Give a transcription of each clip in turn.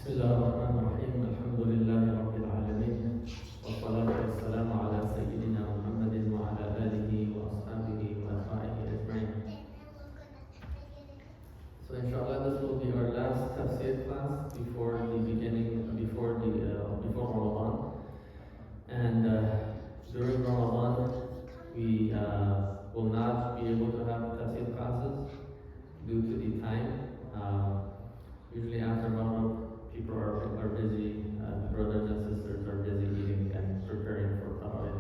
بسم الله الرحمن الرحيم الحمد لله رب العالمين والصلاة والسلام على سيدنا محمد وعلى آله وأصحابه وأتباعه أجمعين. So inshallah this will be our last Tafseer class before Ramadan. And during Ramadan we will not be able to have Tafseer classes due to the time. Usually after Ramadan people are busy, brothers and sisters are busy eating and preparing for Tarawih.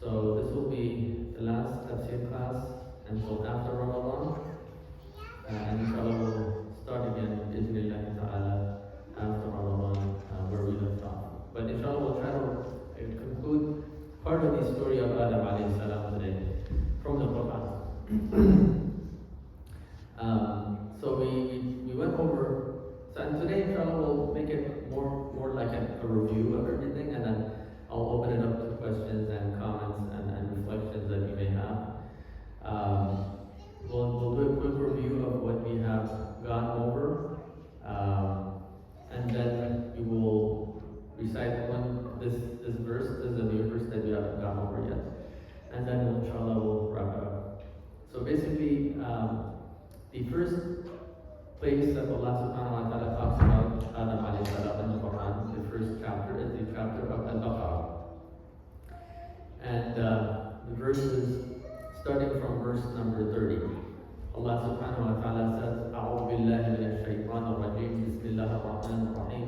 So this will be the last Tafsir class until after Ramadan. And inshallah we'll start again Bismillah ta'ala after Ramadan where we left off. But inshallah we'll try to conclude part of the story of Adam alayhi salam today from the Quran. So we went over. So and today, inshallah, we'll make it more like a review of everything, and then I'll open it up to questions and comments and reflections that you may have. We'll do a quick review of what we have gone over, and then we will recite this verse. This is a new verse that we haven't gone over yet, and then inshallah we'll wrap it up. So basically, the first place that Allah subhanahu wa ta'ala talks about Adam alayhi salam in the Quran, the first chapter is the chapter of Al-Kalam. And the verses starting from verse number 30. Allah subhanahu wa ta'ala says, A'udhu billahi minash shaytanir rajim, Bismillahir rahmanir rahim.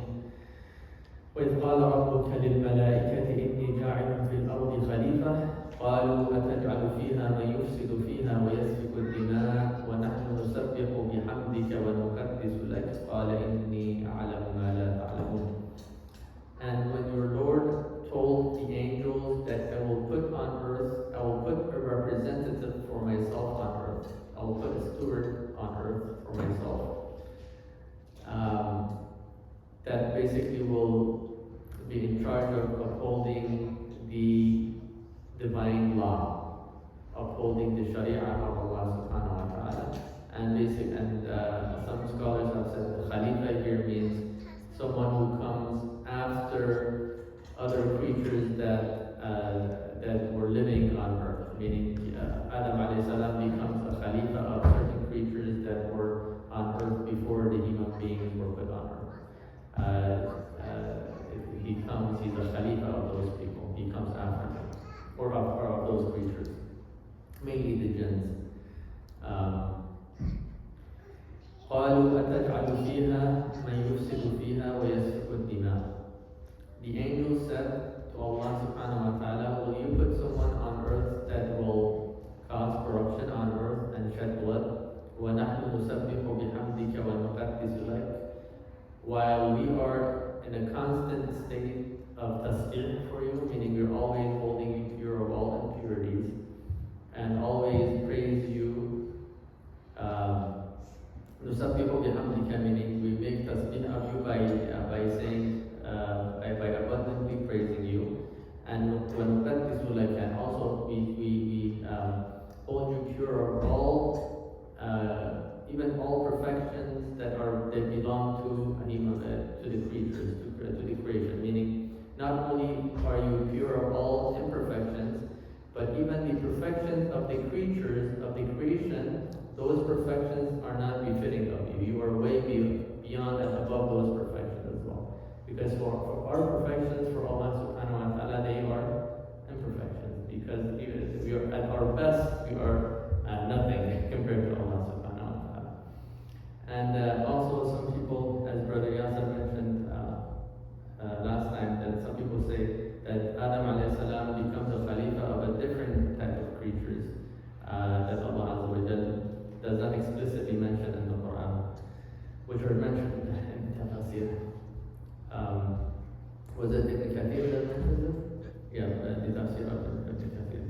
وإذ قال ربك للملائكة إني جاعل في الأرض خليفة قالوا أتجعل فيها من يفسد فيها ويسفك الدماء ونحن نسبح بحمدك ونقدس لك قال إني أعلم ما لا تعلمون. And when your Lord told the angels that I will put a representative for myself on earth, I will put a steward on earth for myself, that basically will be in charge of upholding the divine law, upholding the Sharia of Allah subhanahu wa ta'ala. And some scholars have said the Khalifa here means someone who comes after other creatures that were living on earth, meaning Adam alayhi salam becomes a Khalifa of certain creatures that were on earth before the human beings were put on earth. He's a Khalifa of those people. He comes after them, or of those creatures, mainly the jinns. قالوا أتجعل فيها من يفسد فيها ويسفك الدماء. The angel said to Allah subhanahu wa ta'ala, will you put someone on earth that will cause corruption on earth and shed blood? وَنَحْنُ نُسَبِّحُ بِحَمْدِكَ وَنُقَدِّسُ لَكَ. While we are in a constant state of tasbih for you, meaning we're always holding you pure of all impurities, and always praise you. نُسَبِّحُ بِحَمْدِكَ, meaning we make tasbih of you by saying, by abundantly praising you. And وَنُقَدِّسُ لَكَ, and also we hold you pure of all, even all perfections that belong to the creatures, to the creation. Meaning, not only are you pure of all imperfections, but even the perfections of the creatures, of the creation, those perfections are not befitting of you. You are way beyond and above those perfections as well. Because for our perfections, for Allah subhanahu wa ta'ala, they are imperfections. Because we are at our best, we are nothing compared to Allah subhanahu wa ta'ala. And also some people, as Brother Yasser mentioned last time, that some people say that Adam alayhi salam becomes a Khalifa of a different type of creatures that Allah Azza wa Jalla does not explicitly mention in the Quran, which are mentioned in Tafseer. Was it Ibn Kathir that mentioned it? Yeah, the Tafsir of Ibn Kathir.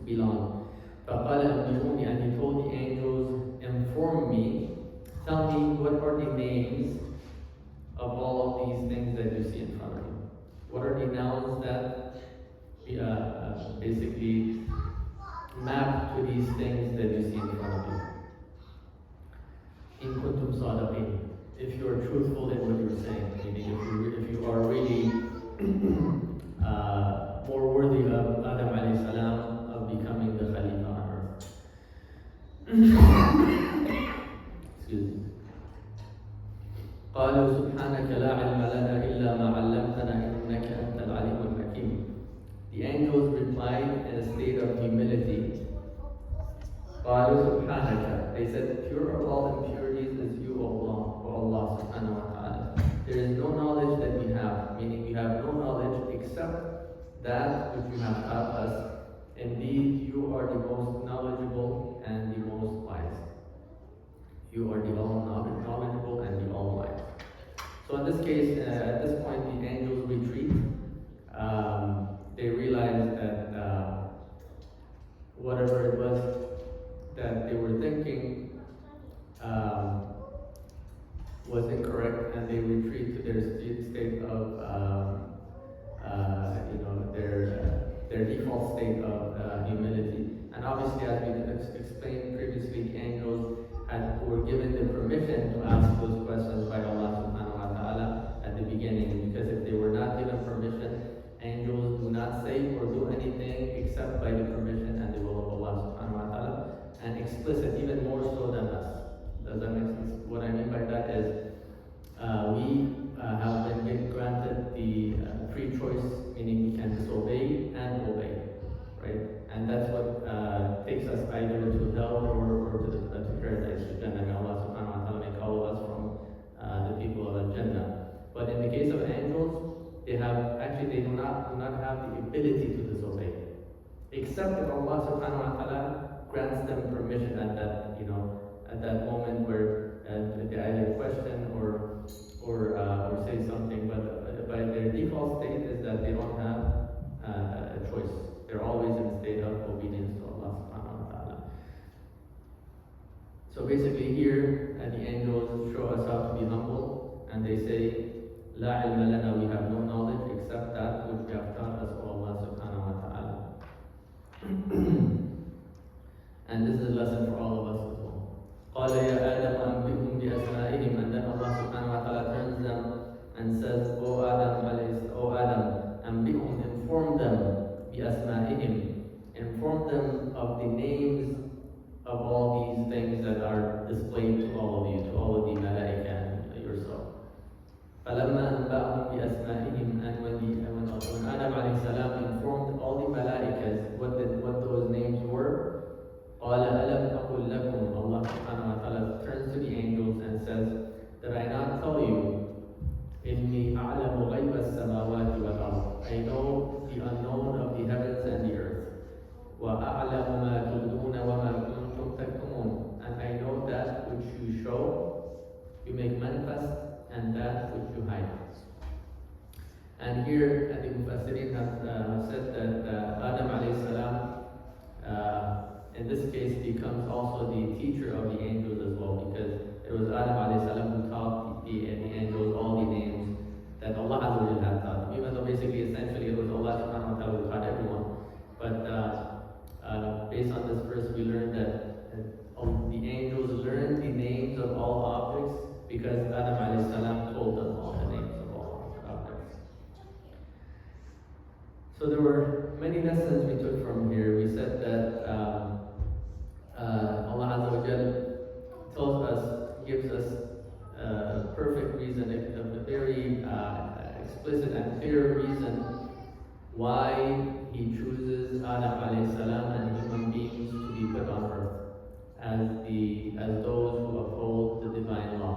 belong. فَقَالَ أَنْبِئُونِي, and he told the angels, inform me, tell me what are the names of all of these things that you see in front of you. What are the nouns that basically map to these things that you see in front of you? In kuntum sadiqin, if you are truthful in what you're saying, meaning if you are really more worthy of Adam alayhi salam of becoming the Khalifa on earth. Excuse me. قالوا سبحانك لا علم لنا إلا ما علمتنا إنك أنت العليم الحكيم. The angels replied in a state of humility. قالوا سبحانك, they said, pure of all impurities is you, O Allah subhanahu wa ta'ala. There is no knowledge that we have, meaning we have no knowledge except that which you have taught us. Indeed, you are the most knowledgeable and the most wise. You are the all-knowledgeable and the all-wise. So in this case, at this point, the angels retreat. They realize that whatever it was that they were thinking was incorrect, and they retreat to their state of, their default state of humility. And obviously, as we explained previously, the angels were given the permission to ask those questions by Allah subhanahu wa ta'ala at the beginning, because if they were not given permission, angels do not say or do anything except by the permission and the will of Allah subhanahu wa ta'ala, and explicit, even more so than us. Does that make sense? What I mean by that is we have been granted the free choice, meaning we can disobey and obey, right? And that's what takes us either to hell or to paradise, to Jannah. May Allah subhanahu wa ta'ala make all of us from the people of Jannah. But in the case of angels, they do not have the ability to disobey, except if Allah subhanahu wa ta'ala grants them permission at that moment where they either question or say something. But by their default state is that they don't have a choice. They're always in a state of obedience to Allah subhanahu wa ta'ala. So basically here, the angels show us how to be humble, and they say, La ilma lana, we have no knowledge except that which we have taught us, O Allah subhanahu wa ta'ala. And this is a lesson for all of us as well. قال يا آدم أنبئهم بأسمائهم, and then Allah subhanahu wa ta'ala turns them and says, O Adam, أنبئهم, inform them, بأسمائهم, inform them of the names of all these things that are displayed to all of you, to all of the malaika and yourself. فَلَمَّا أَنْبَأَهُمْ بِأَسْمَائِهِمْ, and when Adam alayhi salam informed all the malaikas what those names were, قَالَ أَلَمْ أَقُلْ لَكُمْ, Allah subhanahu wa ta'ala turns to the angels and says, did I not tell you, إِنِّي أَعْلَمُ غَيْبَ السَّمَاوَاتِ وَالْأَرْضِ, I know the unknown of the heavens and the earth. وَأَعْلَمُ مَا تُبْدُونَ وَمَا كُنْتُمْ تَكْتُمُونَ, and I know that which you show, you make manifest, and that which you hide. And here, the Mufassirin have said that Adam alayhi salam, in this case, becomes also the teacher of the angels as well, because it was Adam alayhi salam who taught the angels all the names that Allah Azza wa Jalla had taught them. Even though basically, essentially, it was Allah subhanahu wa ta'ala who taught everyone. But based on this verse, we learned that the angels learned the names of all objects because Adam alayhi salam told them all the names of all objects. So there were many lessons we took from here. We said that Allah Azza wa Jal gives us a perfect reason, a very explicit and clear reason why He chooses Adam alayhi salam and human beings to be put on earth as those who uphold the divine law.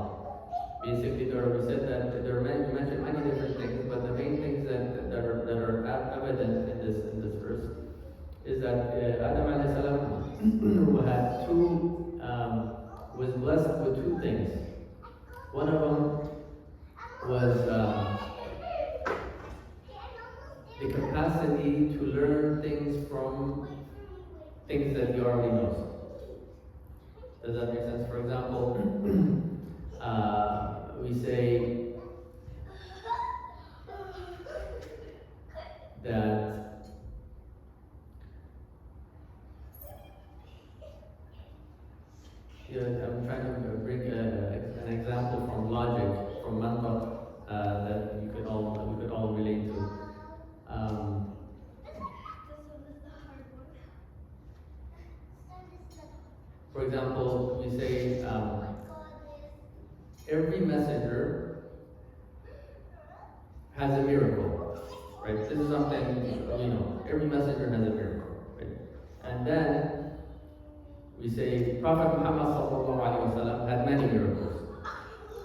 Basically, we said that we mentioned many different things, but the main things that are evident in this verse is that Adam alayhi salam was blessed with two things. One of them was the capacity to learn things from things that he already knows. Does that make sense? For example, we say that I'm trying to bring an example from logic, from mantak, that we could all relate to. For example, we say every messenger has a miracle, right? This is something we know. Every messenger has a miracle, right? And then we say Prophet Muhammad sallallahu alaihi wasallam had many miracles,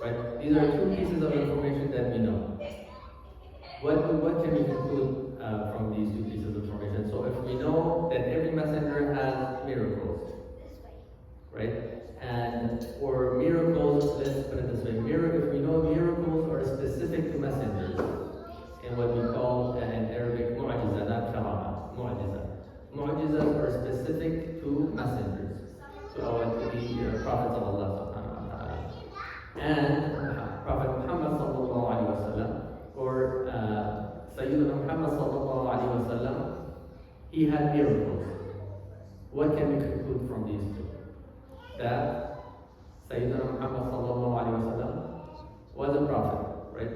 right? These are two pieces of information that we know. What can we conclude from these two pieces of information? So if we know that every messenger has miracles, right? And or miracles, let's put it this way: if we know miracles are specific to messengers, in what we call in Arabic mu'jiza, not karama, mu'jiza. Mu'jizas are specific to messengers, to the prophets of Allah subhanahu wa ta'ala. And Prophet Muhammad sallallahu alaihi wasallam, or Sayyidina Muhammad sallallahu alaihi wasallam, he had miracles. What can we conclude from these two? That Sayyidina Muhammad sallallahu alaihi wasallam was a prophet, right?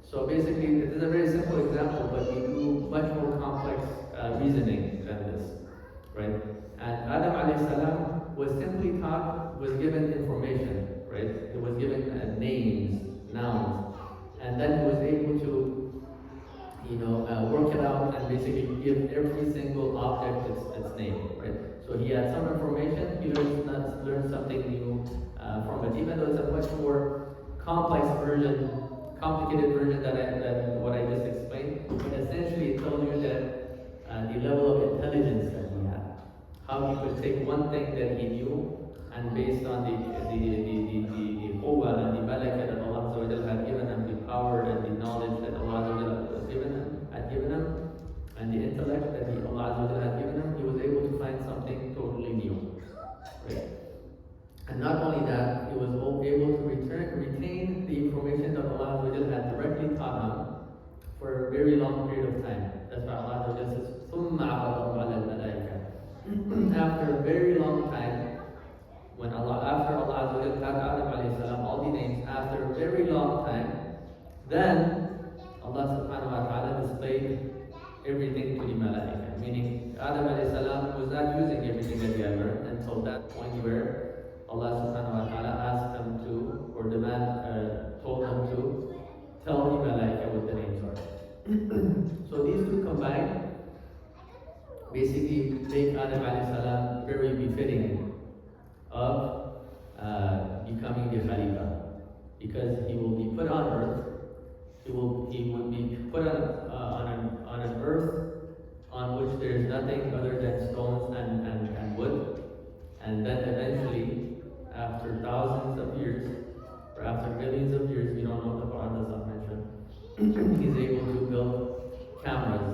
So basically, this is a very simple example, but we do much more complex reasoning than this, right? And Adam alayhi salam was simply taught, was given information, right? He was given names, nouns, and then he was able to, work it out and basically give every single object its name, right? So he had some information, he learned something new from it, even though it's a much more complicated version than what I just explained. But essentially, it tells you that the level of intelligence that he had, how he could take one thing that he knew, and based on the quwwah and the malaka that Allah Azza wa Jalla had given him, the power and the knowledge that Allah Azza wa Jalla had given him, and the intellect that Allah Azza wa Jalla had given him, he was able to find something totally new, right? And not only that, he was able to retain the information that Allah Azza wa Jalla had directly taught him for a very long period of time. That's why Allah Azza wa Jalla says, ثُمَّ عَرَضَهُمْ عَلَى الْمَلَائِكَةِ. After a very long time, after Allah Azza wa Jalla had Adam alayhi salam all the names, after a very long time, then Allah subhanahu wa ta'ala displayed everything to the malaika. Meaning, Adam alayhi salam was not using everything that he had learned until that point where Allah subhanahu wa ta'ala asked him to, or told him to tell the malaika what the names are. So these two combined basically make Adam alayhi salam very befitting of becoming the Khalifa, because he will be put on earth. He will be put on an earth on which there is nothing other than stones and wood, and then eventually, after thousands of years, or after millions of years, we don't know, the Quran does not mention, he's able to build cameras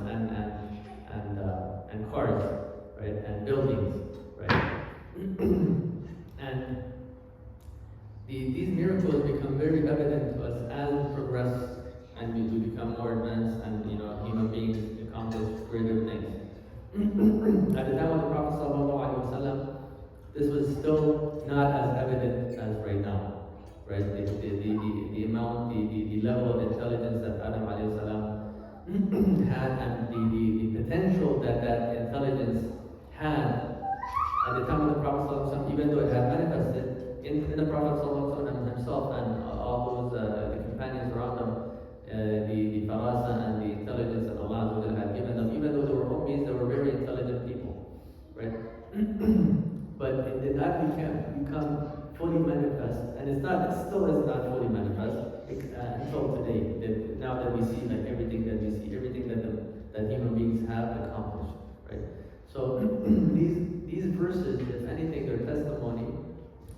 and cars, right, and buildings, right. And these miracles become very evident to us as we progress and we become more advanced, and human beings accomplish greater things. At the time of the Prophet ﷺ, this was still not as evident as right now, right? The amount, the level of intelligence that Adam alayhi salam had, and the potential that intelligence had at the time of the Prophet ﷺ, even though it had manifested in the Prophet ﷺ himself and all those the companions around him, the farasa and the intelligence that Allah had given them, even though they were ummis, they were very intelligent people, right? But it did not become fully manifest, and it still is not fully manifest until today. Now that we see everything that human beings have accomplished, right? So these verses, if anything, they're testimony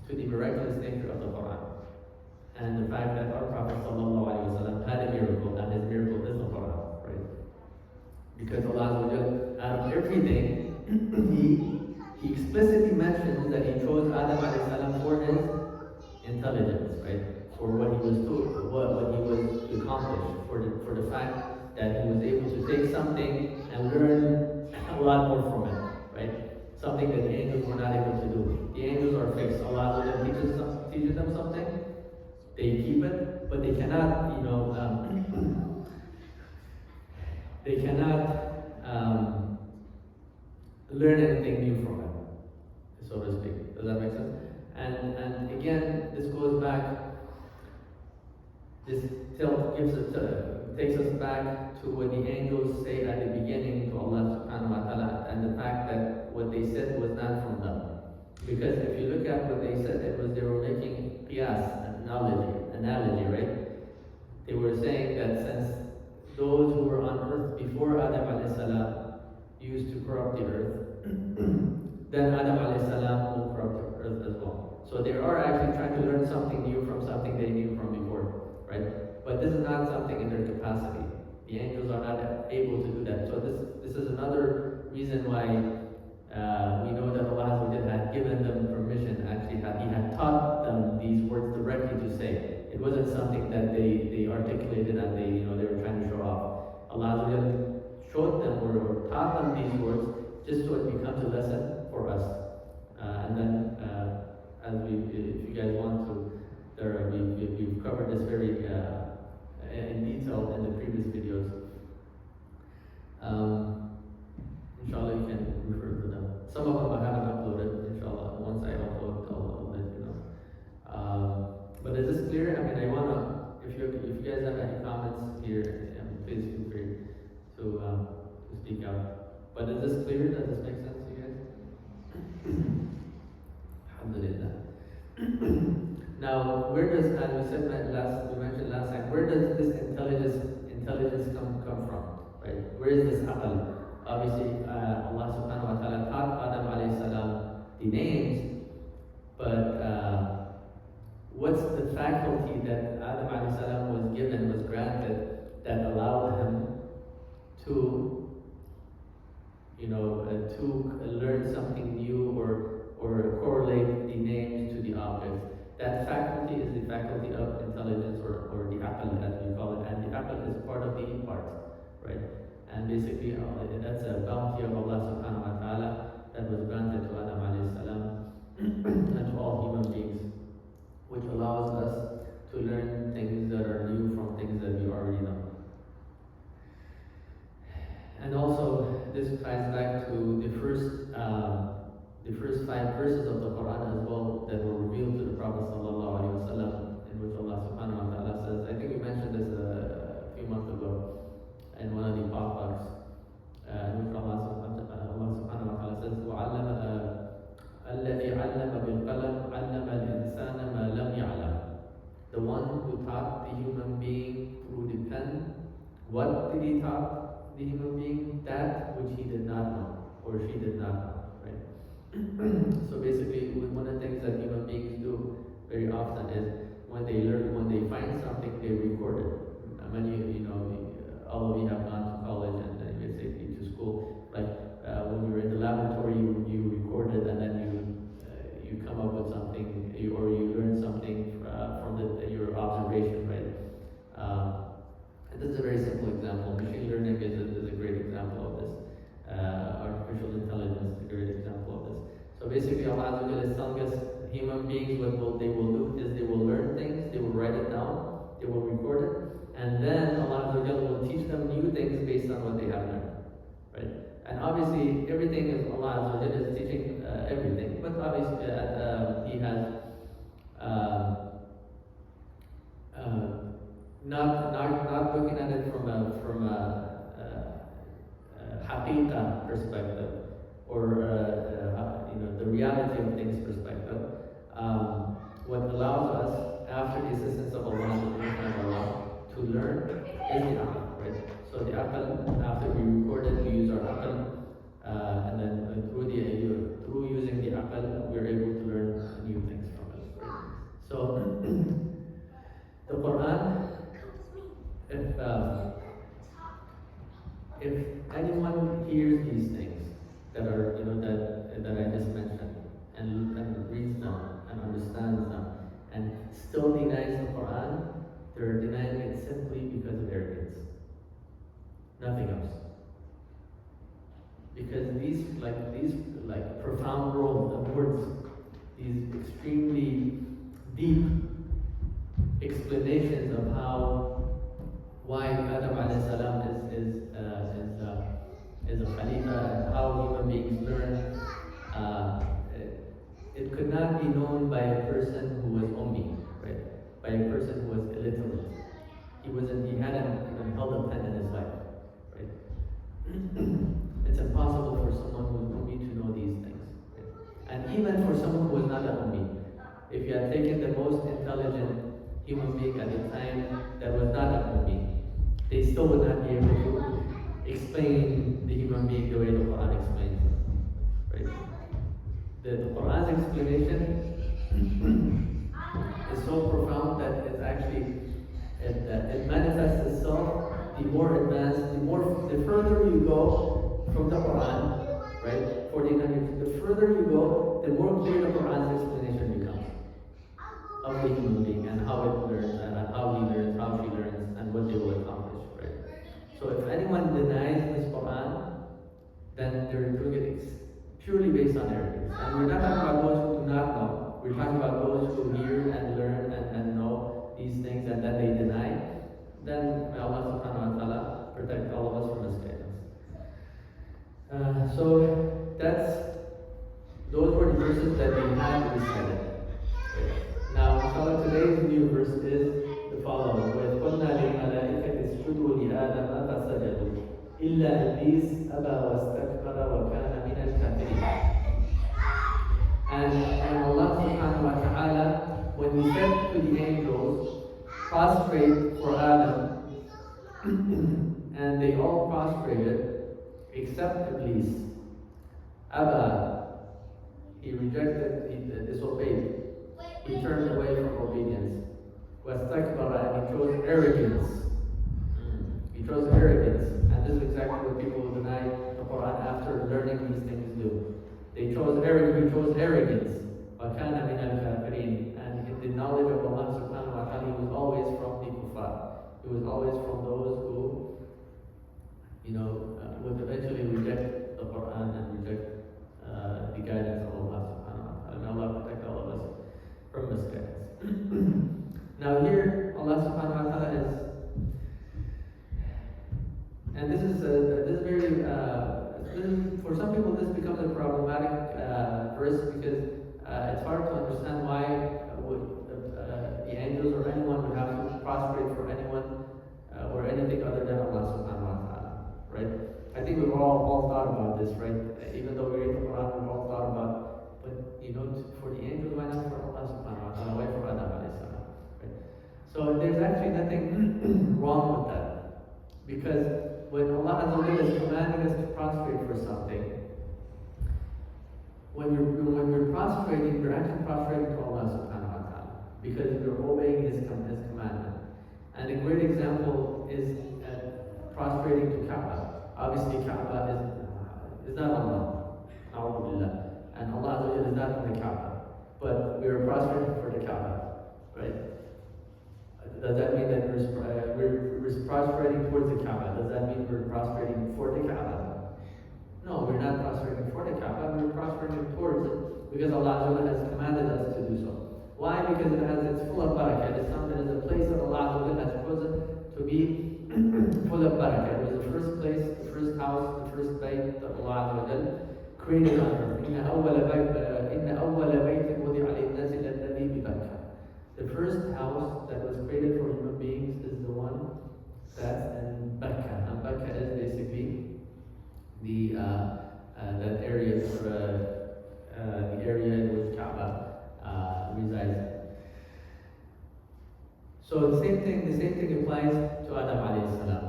to the miraculous nature of the Quran, and the fact that our Prophet ﷺ had a miracle, and his miracle is the Quran, right? Because Allah Azza wa Jalla, out of everything, He explicitly mentions that he chose Adam alayhi salam for his intelligence, right? For what he was to, what he was to accomplish, for the fact that he was able to take something and learn a lot more from it, right? Something that the angels were not able to do. The angels are fixed. Allah teaches them something, they keep it, but they cannot, they cannot learn anything new from it, so to speak. Does that make sense? And again, this goes back. This takes us back to what the angels say at the beginning to Allah subhanahu wa ta'ala, and the fact that what they said was not from them. Because if you look at what they said, it was they were making qiyas, analogy, right? They were saying that since those who were on earth before Adam alayhi salam used to corrupt the earth, then Adam alayhi salam will corrupt the earth as well. So they are actually trying to learn something new from something they knew from before, right? But this is not something in their capacity. The angels are not able to do that. So this is another reason why we know that Allah had given them permission. Actually, He had taught them these words directly to say. It wasn't something that they articulated and they were trying to show off. Allah showed them or taught them these words just so it becomes a lesson for us. And then, if you guys want to, we've covered this very in detail in the previous videos. Inshallah, you can refer to them. Some of them I haven't uploaded. Inshallah, once I upload, I'll let you know. But is this clear? I mean, I wanna. If you guys have any comments here, please feel free to speak out. But is this clear? Does this make sense to you guys? Alhamdulillah. Now, where does, as we mentioned last time, where does this intelligence come from? Right? Where is this aql? Obviously, Allah subhanahu wa ta'ala taught Adam alayhi salam the names, but what's the faculty that Adam alayhi salam was granted, that allowed him to learn something new or correlate the names to the objects? That faculty is the faculty of intelligence, or the aql as we call it, and the aql is part of the part, right? And basically that's a bounty of Allah subhanahu wa ta'ala that was granted to Adam alayhi salam and to all human beings, which allows us to learn things that are new from things that we already know. And also this ties back to the first 5 verses of the Quran as well that were revealed to the Prophet sallallahu alaihi wasallam, in which Allah subhanahu wa ta'ala says, I think we mentioned this a few months ago in one of the podcasts, in which Allah subhanahu wa ta'ala says, وَعَلَّمَ الَّذِي عَلَّمَ بِالْقَلَمِ عَلَّمَ الْإِنسَانَ مَا لَمْ يَعْلَمْ. The one who taught the human being through the pen, what did he taught the human being? That which he did not know, or she did not know, right? So basically, one of the things that human beings do very often is when they find something, they record it. All of you have gone to college and to school. Like when you're in the laboratory, you record it, and then you come up with something, or you learn something from your observation, right? And this is a very simple example. Machine learning is a great example of this. Artificial intelligence is a great example of this. So basically, Allah is telling us human beings, what they will do is they will learn things, they will write it down, they will record it, and then Allah will teach them new things based on what they have learned. Right? And obviously, everything is Allah is teaching everything, but obviously He has not looking at it from a haqiqa perspective, or the reality of things perspective. What allows us, after the assistance of Allah, to learn is the aql, right? So the aql, after we record it, we use our aql, and then through using the aql, we're able to learn new things from it. Right? So the Quran, if anyone hears these things that are that I just mentioned, towards these extremely deep explanations of why Adam alayhi salam is a Khalifa and how human beings learn. It could not be known by a person who was ummi, right? By a person who was illiterate. He hadn't even held a pen in his life, right? It's impossible for someone who is ummi to know these things. Right? And even for someone who was not a ummi, if you had taken the most intelligent human being at the time that was not a ummi, they still would not be able to explain the human being the way the Quran explains it, right? The Quran's explanation is so profound that it's actually it manifests itself the more advanced, the further you go from the Quran, right? 1400, the further you go, the more clear the Quran's explanation becomes of the human being and how it learns and how he learns, how she learns, and what they will accomplish, right? So if anyone denies this Quran, then they're doing it purely based on arrogance. And we're not talking about those who do not know. We're talking about those who hear and learn and know these things and that they deny. Then may Allah subhanahu wa ta'ala protect all of us from mistakes. So those were the verses that we had recited. Now, inshallah, today's new verse is the following. وَإِذْ قُلْنَا لِلْمَلَائِكَةِ اسْجُدُوا لِآدَمَ فَسَجَدُوا إِلَّا إِبْلِيسَ أَبَى وَاسْتَكْبَرَ وَكَانَ مِنَ الْكَافِرِينَ. And Allah subhanahu wa ta'ala, when He said to the angels, prostrate for Adam, and they all prostrated except Iblis. Abba, he rejected, he disobeyed. He turned away from obedience. Wastakbara, and he chose arrogance. He chose arrogance. And this is exactly what people who deny the Quran after learning these things do. He chose arrogance. وَكَانَ مِنَ الْكَافِرِينَ. And in the knowledge of Allah subhanahu wa ta'ala, he was always from the kuffar. He was always from those who, would eventually reject the Quran and reject the guidance of Allah subhanahu wa ta'ala. May Allah protect all of us from misguidance. Now here, Allah subhanahu wa ta'ala is, and this is very, for some people this becomes a problematic verse because it's hard to understand why the angels or anyone would have to prostrate for anyone or anything other than Allah subhanahu wa ta'ala, right? I think we've all thought about this, right? Even though we read the Quran, we've all thought about, but for the angels, why not for Allah subhanahu wa ta'ala? Why for Adam alayhi salam? Right? So there's actually nothing wrong with that. Because when Allah Azza wa Jalla is commanding us to prostrate for something, when we're prostrating, we're actually prostrating to Allah subhanahu wa ta'ala because we're obeying His commandment. And a great example is prostrating to Kaaba. Obviously, Kaaba is not Allah, A'udhu Billah, and Allah Azza wa Jalla is not in the Kaaba, but we are prostrating for the Kaaba, right? Does that mean that we're prostrating towards the Kaaba? Does that mean we're prostrating for the Kaaba? No, we're not prostrating for the Kaaba, we're prostrating towards it because Allah Azza wa Jalla has commanded us to do so. Why? Because it's full of barakah. It is a place that Allah Azza wa Jalla has chosen to be full of barakah. It was the first place, the first house, the first bayt that Allah Azza wa Jalla created on earth. إِنَّ أَوَّلَ بَيْتٍ وُضِعَ لِلنَّاسِ لَلَّذِي بِبَكَّةَ. The first house that was created for human beings is the one that's in Bakka. And Bakka is basically that area, the area in which Kaaba resides. So the same thing applies to Adam alayhi salam.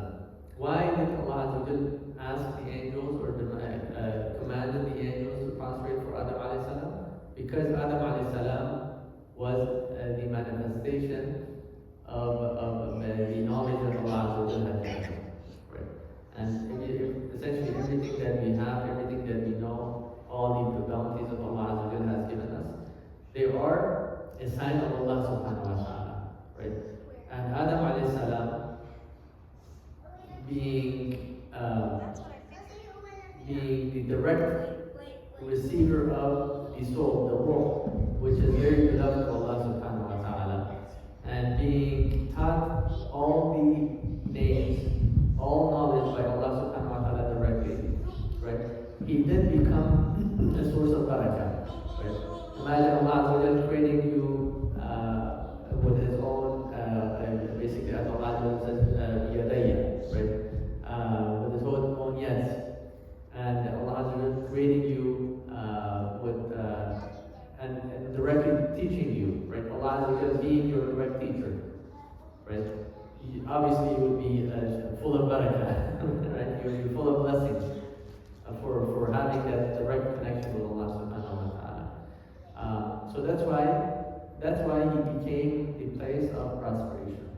Why did Allah Azza wa Jalla ask the angels or commanded the angels to prostrate for Adam alayhi salam? Because Adam alayhi salam was the manifestation of the knowledge that Allah Azza wa Jalla had given us. Right? And essentially everything that we have, everything that we know, all the bounties of Allah Azza wa Jalla has given us, they are a sign of Allah subhanahu wa ta'ala. Right? And Adam alayhi salam being the direct receiver of the soul, Azza wa Jalla being your direct teacher, right? Obviously, you would be full of barakah, right? You would be full of blessings for having that direct connection with Allah subhanahu wa ta'ala. So that's why he became a place of prosperation,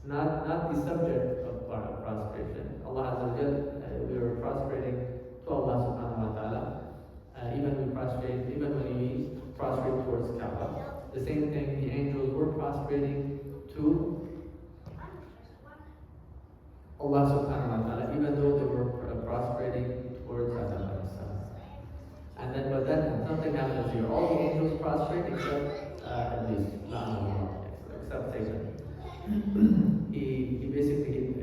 not the subject of prosperation. Allah Azza wa Jalla, we were prostrating to Allah subhanahu wa ta'ala. Even when we prostrate towards Kaaba, the same thing. The angels were prostrating to Allah subhanahu wa ta'ala, even though they were prostrating towards Adam alayhi salam. And then something happens here. All the angels prostrate except Iblis, except Satan. He basically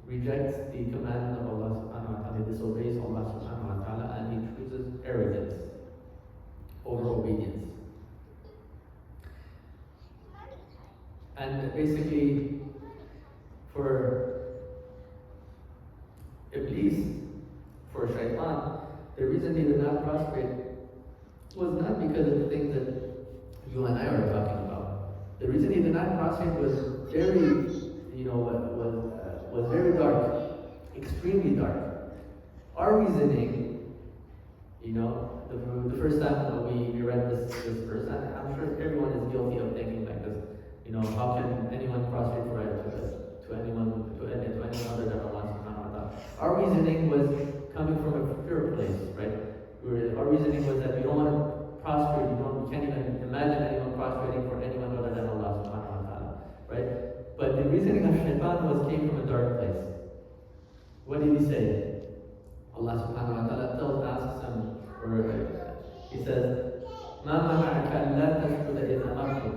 rejects the command of Allah subhanahu wa ta'ala. He disobeys Allah subhanahu wa ta'ala, and he chooses arrogance over obedience. And basically, for Iblis, for Shaitan, the reason he did not prostrate was not because of the things that you and I are talking about. The reason he did not prostrate was was very dark, extremely dark. Our reasoning, the first time we read this verse, and I'm sure everyone is guilty of thinking like this. How can anyone prostrate to anyone other than Allah subhanahu wa ta'ala? Our reasoning was coming from a pure place, right? Our reasoning was that we don't want to prostrate, we can't even imagine anyone prostrating for anyone other than Allah subhanahu wa ta'ala, right? But the reasoning of Shaitan came from a dark place. What did he say? Allah subhanahu wa ta'ala asks him, he says, مَا مَنَعَكَ أَلَّا تَسْجُدَ إِذْ أَمَرْتُكَ.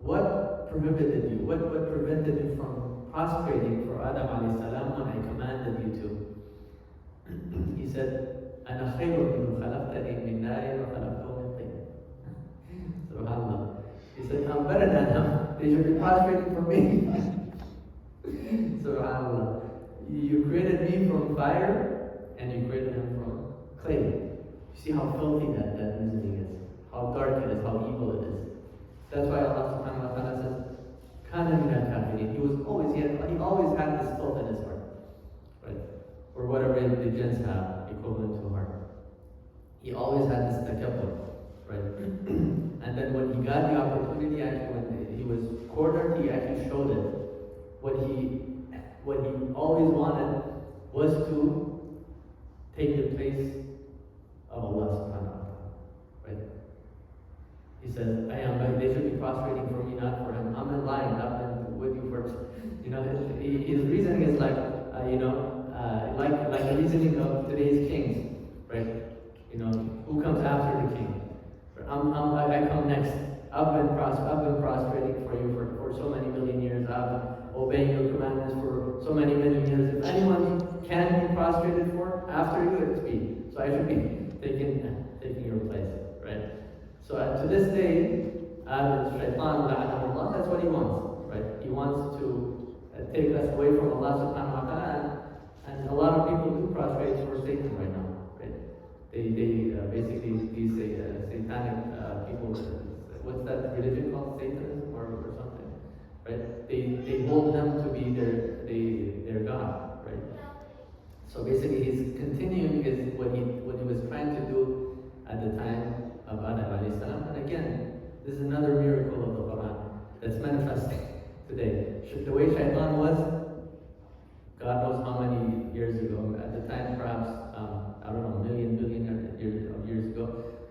What prohibited you? What prevented you from prostrating for Adam alayhi salam when I commanded you to? He said, أَنَا خَيْرٌ مِنْهُ خَلَقْتَنِي مِنْ نَارٍ وَخَلَقْتَهُ مِنْ طِينٍ. SubhanAllah. He said, I'm better than him. They should be prostrating for me. SubhanAllah. You created me from fire, and you created him from clay. You see how filthy that reasoning is, how dark it is, how evil it is. That's why Allah subhanahu wa ta'ala says, Kana min al-kafirin. He always had this filth in his heart, right? Or whatever the jinns have, equivalent to heart. He always had this takabbur, right? And then when he got the opportunity, when he was cornered, he actually showed it. What he always wanted was to take the place of Allah subhanahu wa ta'ala, right? He says, they should be prostrating for me, not for him. I'm in line, I've been with you for, his reasoning is like the reasoning of today's kings, right? Who comes after the king? I come next. I've been prostrating for you for so many million years. I've been obeying your commandments for so many million years. If anyone can be prostrated for after you, it's me. So I should be taking your place, right? So to this day, Shaitan, that's what he wants, right? He wants to take us away from Allah subhanahu wa ta'ala, and a lot of people do prostrate for Satan right now, right? They basically, these satanic people, what's that religion called? Satanism or something, right? They hold him to be their God, right? So basically, he's continuing what he was trying to do at the time of Adam alayhi salam. And again, this is another miracle of the Quran that's manifesting today. The way Shaitan was, God knows how many years ago, at the time perhaps, billion years ago.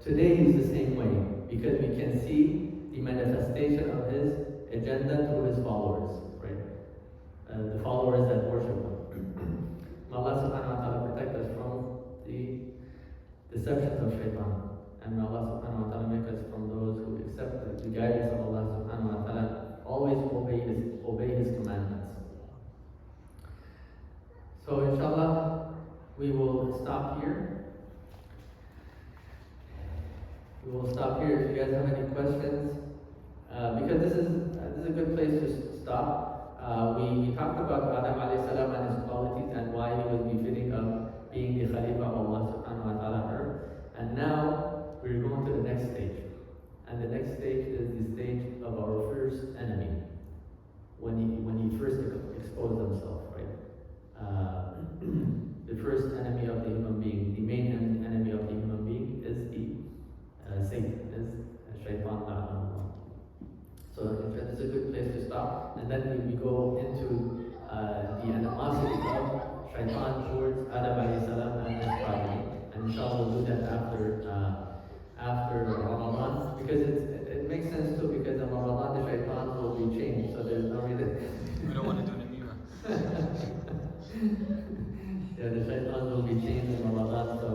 Today he's the same way, because we can see the manifestation of his agenda through his followers, right? The followers that worship him. May Allah subhanahu wa ta'ala protect us from the deceptions of Shaitan. And may Allah subhanahu wa ta'ala make us from those who accept the guidance of Allah subhanahu wa ta'ala, always obey his commandments. So inshallah, we will stop here. If you guys have any questions, because this is a good place to stop. We talked about Adam alayhi salam and his qualities and why he was befitting of being the Khalifa of Allah subhanahu wa ta'ala on earth. And now we're going to the next stage. And the next stage is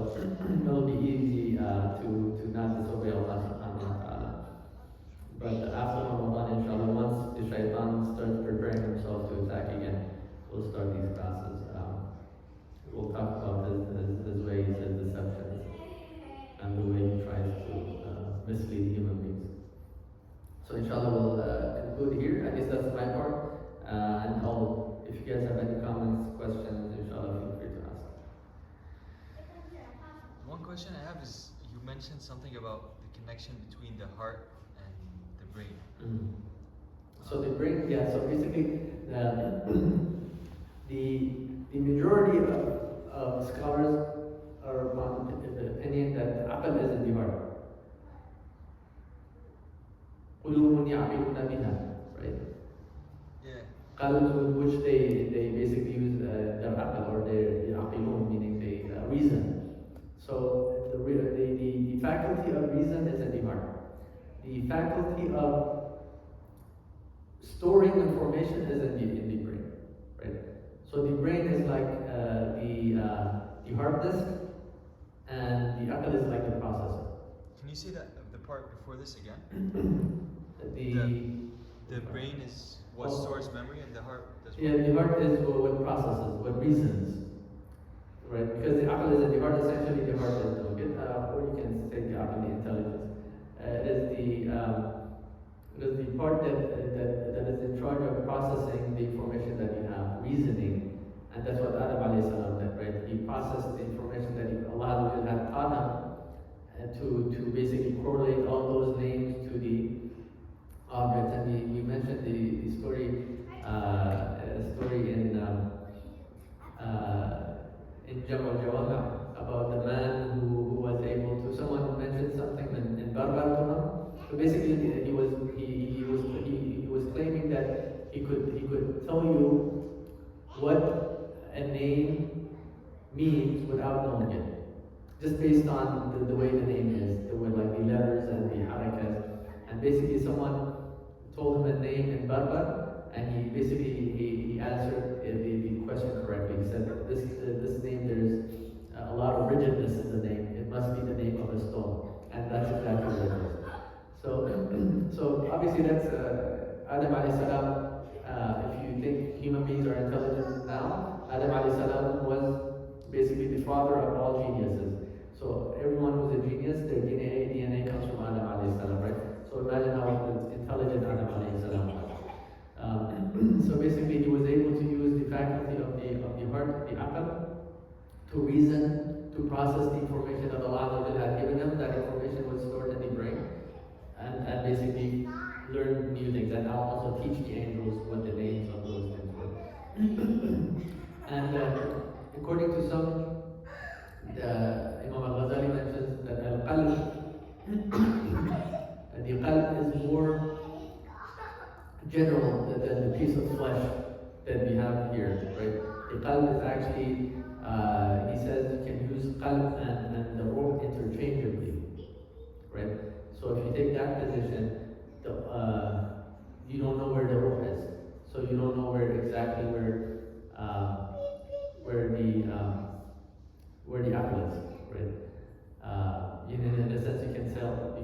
So it'll be easy to not disobey Allah subhanahu wa ta'ala. But after Ramadan, inshallah, once the shaitan starts preparing himself to attack again, we'll start these classes. We'll talk about his ways, his deceptions, and the way he tries to mislead human beings. So inshallah, we'll conclude here. At least that's my part. And if you guys have any comments, questions, inshallah, feel free to ask. One question I have is, you mentioned something about the connection between the heart and the brain. Mm. So the brain, yeah. So basically, the majority of scholars are upon the opinion that aql is in the heart. قلوب يعقلون بها, right? Yeah. Qalb, which they basically use their aql or their yaqilun, meaning they reason. So the faculty of reason is in the heart. The faculty of storing information is in the brain, right? So the brain is like the hard disk, and the aql is like the processor. Can you say that the part before this again? The brain is what stores memory, and the heart does what? Yeah, the heart is what processes, what reasons, right? Because the aql is in the heart. Essentially, the heart is doing it, or you can say the aql, the intelligence. It is the part that is in charge of processing the information that you have, reasoning, and that's what Adam alayhi salam did, right? He processed the information that Allah had taught him, and to basically correlate all those names to the objects. And we mentioned the story in Jabal Jawama about the man who was able to. Someone mentioned something in Barbar to him. So basically, he was claiming that he could tell you what a name means without knowing it, just based on the way the name is, the way, like the letters and the harakas. And basically, someone told him a name in Barbar, and he answered the question correctly. He said, this name, there's a lot of rigidness in the name. It must be the name of a stone, and that's exactly what it is. So obviously that's Adam alayhi salam. If you think human beings are intelligent now, Adam alayhi salam was basically the father of all geniuses. So everyone who's a genius, their DNA comes from Adam alayhi salam, right? So imagine how intelligent Adam alayhi salam was. So basically, he was able to use the faculty of the heart, the aql, to reason, to process the information that Allah had given him. That information was stored in the brain, and basically learn new things. And I'll also teach the angels what the names of those things were. And according to some, Imam al-Ghazali mentions that Al-Kalam, the qalb is more general than the piece of flesh that we have here, right? The qalb is actually, he says you can use qalb and the ruh interchangeably, right? So if you take that position, you don't know where the ruh is. So you don't know exactly where the aql is, right? In a sense, you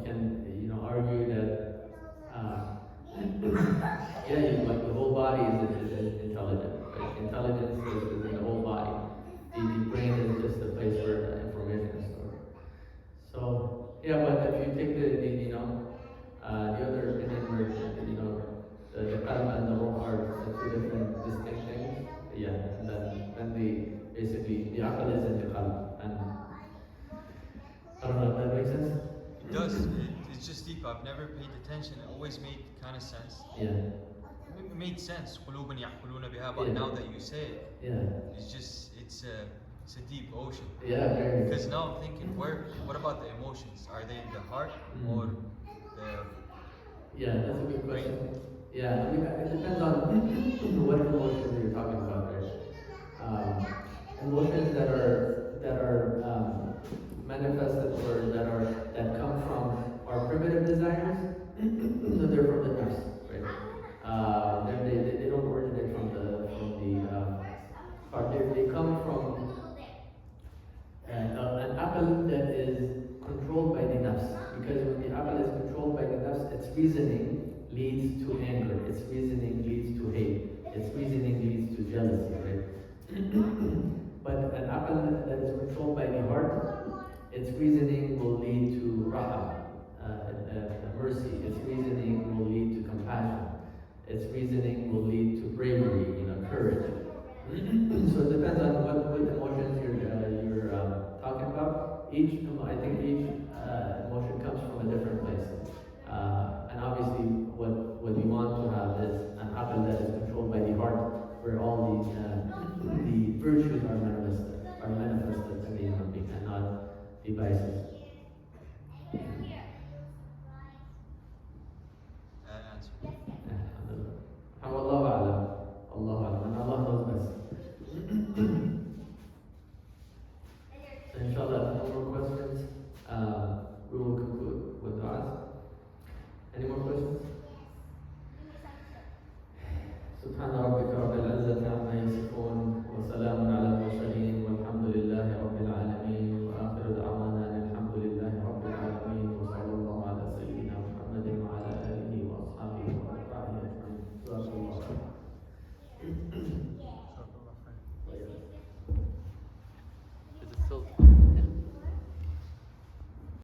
can argue that like the whole body is intelligent, right? Intelligence is in the whole body. The brain is just a place where information is stored. So but if you take the other opinion where the qalb and the ruh are two different distinct things, and then basically the aql is in the qalb, and I don't know if that makes sense. It does. It's just deep. I've never paid attention. It always made kind of sense. Yeah. It made sense. قلوب يعقلون بها. But now that you say it, it's a deep ocean. Yeah, very. Because now I'm thinking, what about the emotions? Are they in the heart or the? Yeah, that's a good question. Yeah, I mean, it depends on what emotions you're talking about, right? Emotions that are manifested or that come from our primitive desires, so they're from the nafs, right? They don't originate from the heart. They come from an aql reasoning